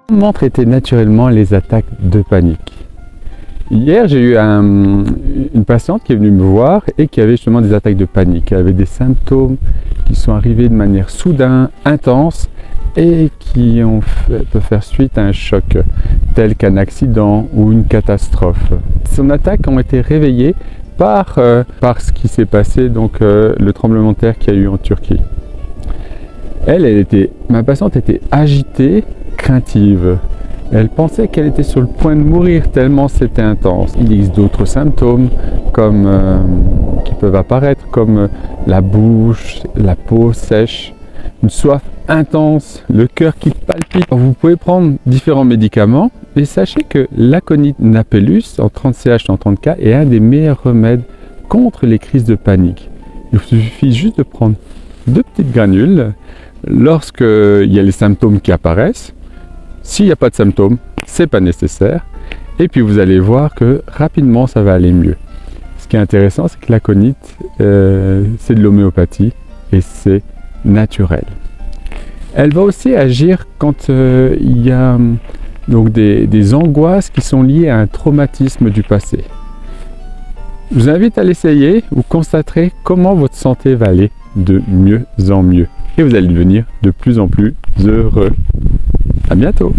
Comment traiter naturellement les attaques de panique? Hier, j'ai eu une patiente qui est venue me voir et qui avait justement des attaques de panique. Elle avait des symptômes qui sont arrivés de manière soudaine, intense et qui peuvent faire suite à un choc, tel qu'un accident ou une catastrophe. Son attaque ont été réveillées par ce qui s'est passé, donc le tremblement de terre qu'il y a eu en Turquie. Ma patiente était agitée, craintive. Elle pensait qu'elle était sur le point de mourir tellement c'était intense. Il existe d'autres symptômes qui peuvent apparaître comme la bouche, la peau sèche, une soif intense, le cœur qui palpite. Vous pouvez prendre différents médicaments, mais sachez que l'aconite napellus en 30 CH en 30 K est un des meilleurs remèdes contre les crises de panique. Il suffit juste de prendre 2 petites granules lorsqu'il y a les symptômes qui apparaissent. S'il n'y a pas de symptômes, c'est pas nécessaire. Et puis vous allez voir que rapidement ça va aller mieux. Ce qui est intéressant, c'est que l'aconite, c'est de l'homéopathie et c'est naturel. Elle va aussi agir quand il y a donc des angoisses qui sont liées à un traumatisme du passé. Je vous invite à l'essayer, vous constaterez comment votre santé va aller de mieux en mieux. Et vous allez devenir de plus en plus heureux. À bientôt!